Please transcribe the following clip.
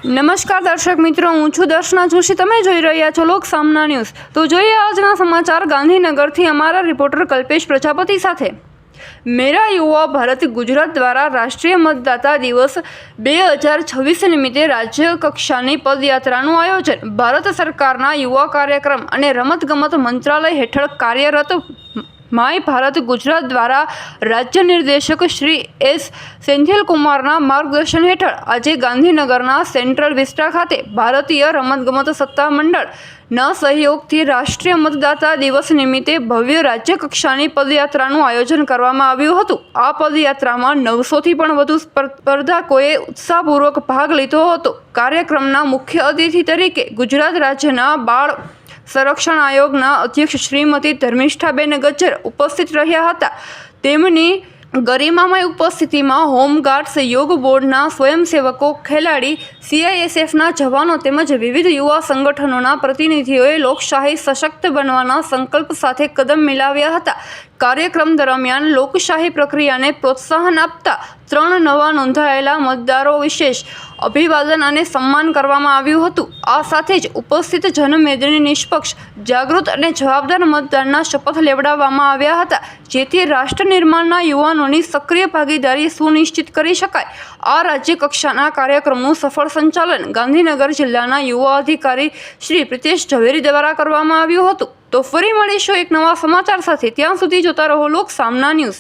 નમસ્કાર દર્શક મિત્રો, હું છું દર્શના જોશી. તમે જોઈ રહ્યા છો લોક સામના ન્યૂઝ. તો જોઈએ આજના સમાચાર ગાંધીનગરથી અમારા રિપોર્ટર કલ્પેશ પ્રજાપતિ સાથે. મેરા યુવા ભારત ગુજરાત દ્વારા રાષ્ટ્રીય મતદાતા દિવસ 2026 નિમિત્તે રાજ્ય કક્ષાની પદયાત્રાનું આયોજન. ભારત સરકારના યુવા કાર્યક્રમ અને રમતગમત મંત્રાલય હેઠળ કાર્યરત માય ભારત ગુજરાત દ્વારા રાજ્ય નિર્દેશક શ્રી એસ સેંથિલકુમારના માર્ગદર્શન હેઠળ આજે ગાંધીનગરના સેન્ટ્રલ વિસ્ટા ખાતે ભારતીય રમતગમત સત્તા મંડળના સહયોગથી રાષ્ટ્રીય મતદાતા દિવસ નિમિત્તે ભવ્ય રાજ્ય કક્ષાની પદયાત્રાનું આયોજન કરવામાં આવ્યું હતું. આ પદયાત્રામાં 900થી પણ વધુ સ્પર્ધકોએ ઉત્સાહપૂર્વક ભાગ લીધો હતો. કાર્યક્રમના મુખ્ય અતિથિ તરીકે ગુજરાત રાજ્યના બાળ સંરક્ષણ આયોગના અધ્યક્ષ શ્રીમતી ધર્મિષ્ઠાબેન ગજ્જર ઉપસ્થિત રહ્યા હતા. તેમની ગરિમામય ઉપસ્થિતિમાં હોમગાર્ડ્સ, યોગ બોર્ડના સ્વયંસેવકો, ખેલાડી, CISFના જવાનો તેમજ વિવિધ યુવા સંગઠનોના પ્રતિનિધિઓએ લોકશાહી સશક્ત બનવાના સંકલ્પ સાથે કદમ મિલાવ્યા હતા. કાર્યક્રમ દરમિયાન લોકશાહી પ્રક્રિયાને પ્રોત્સાહન આપતા 3 નવા નોંધાયેલા મતદારો વિશેષ અભિવાદન અને સન્માન કરવામાં આવ્યું હતું. આ સાથે જ ઉપસ્થિત જનમેદની નિષ્પક્ષ, જાગૃત અને જવાબદાર મતદાનના શપથ લેવડાવવામાં આવ્યા હતા, જેથી રાષ્ટ્ર નિર્માણના યુવાનોની સક્રિય ભાગીદારી સુનિશ્ચિત કરી શકાય. આ રાજ્ય કક્ષાના કાર્યક્રમનું સફળ સંચાલન ગાંધીનગર જિલ્લાના યુવા અધિકારી શ્રી પ્રિતેશ ઝવેરી દ્વારા કરવામાં આવ્યું હતું. તો ફરી મળીશું એક નવા સમાચાર સાથે. ત્યાં સુધી જોતા રહો લોક સામના ન્યૂઝ.